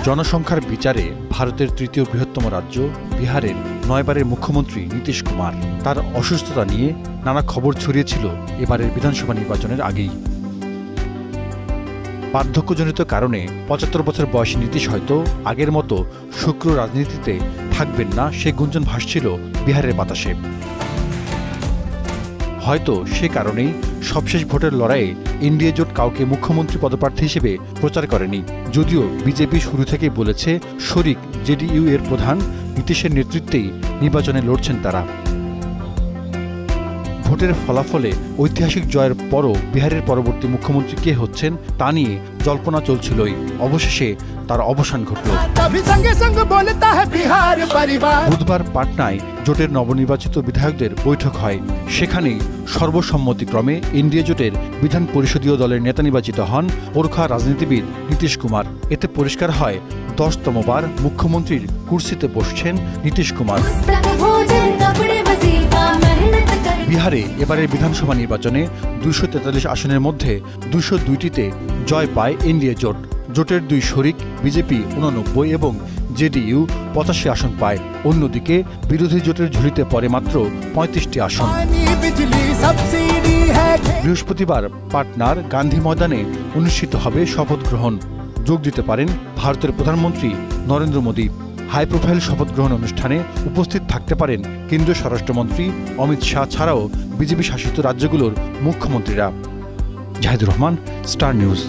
জনসংখ্যার বিচারে ভারতের তৃতীয় বৃহত্তম রাজ্য বিহারের 9 বারের মুখ্যমন্ত্রী নীতিশ কুমার তার অসুস্থতা নিয়ে নানা খবর ছড়িয়েছিল এবারের বিধানসভা নির্বাচনের আগেই। বার্ধক্যজনিত কারণে 75 বছর বয়সী নীতিশ হয়তো আগের মতো শুক্র রাজনীতিতে থাকবেন না, সে গুঞ্জন ভাসছিল বিহারের বাতাসে। হয়তো সে কারণেই সবশেষ ভোটের লড়াইয়ে এনডিএ জোট কাউকে মুখ্যমন্ত্রী পদপ্রার্থী হিসেবে প্রচার করেনি, যদিও বিজেপি শুরু থেকেই বলেছে শরিক জেডিইউ এর প্রধান নীতিশের নেতৃত্বেই নির্বাচনে লড়ছেন তারা। ভোটের ফলাফলে ঐতিহাসিক জয়ের পরও বিহারের পরবর্তী মুখ্যমন্ত্রী কে হচ্ছেন তা নিয়ে জল্পনা চলছিলই। অবশেষে তার অবসান ঘটল। বুধবার পাটনায় জোটের নবনির্বাচিত বিধায়কদের বৈঠক হয়। সেখানেই সর্বসম্মতিক্রমে এনডিএ জোটের বিধান পরিষদীয় দলের নেতা নির্বাচিত হন প্রখা রাজনীতিবিদ নীতিশ কুমার। এতে পরিষ্কার হয় 10তম বার মুখ্যমন্ত্রীর কুর্সিতে বসছেন নীতিশ কুমার। বিহারে এবারের বিধানসভা নির্বাচনে 243 আসনের মধ্যে 202টিতে জয় পায় এনডিএ জোট। জোটের দুই শরিক বিজেপি 89 এবং জেডিইউ 85 আসন পায়। অন্যদিকে বিরোধী জোটের ঝুলিতে পড়ে মাত্র 35টি আসন। বৃহস্পতিবার পাটনার গান্ধী ময়দানে অনুষ্ঠিত হবে শপথ গ্রহণ। যোগ দিতে পারেন ভারতের প্রধানমন্ত্রী নরেন্দ্র মোদী। হাই প্রোফাইল শপথ গ্রহণ অনুষ্ঠানে উপস্থিত থাকতে পারেন কেন্দ্রীয় স্বরাষ্ট্রমন্ত্রী অমিত শাহ ছাড়াও বিজেপি শাসিত রাজ্যগুলোর মুখ্যমন্ত্রীরা। Jahidur Rahman, star news.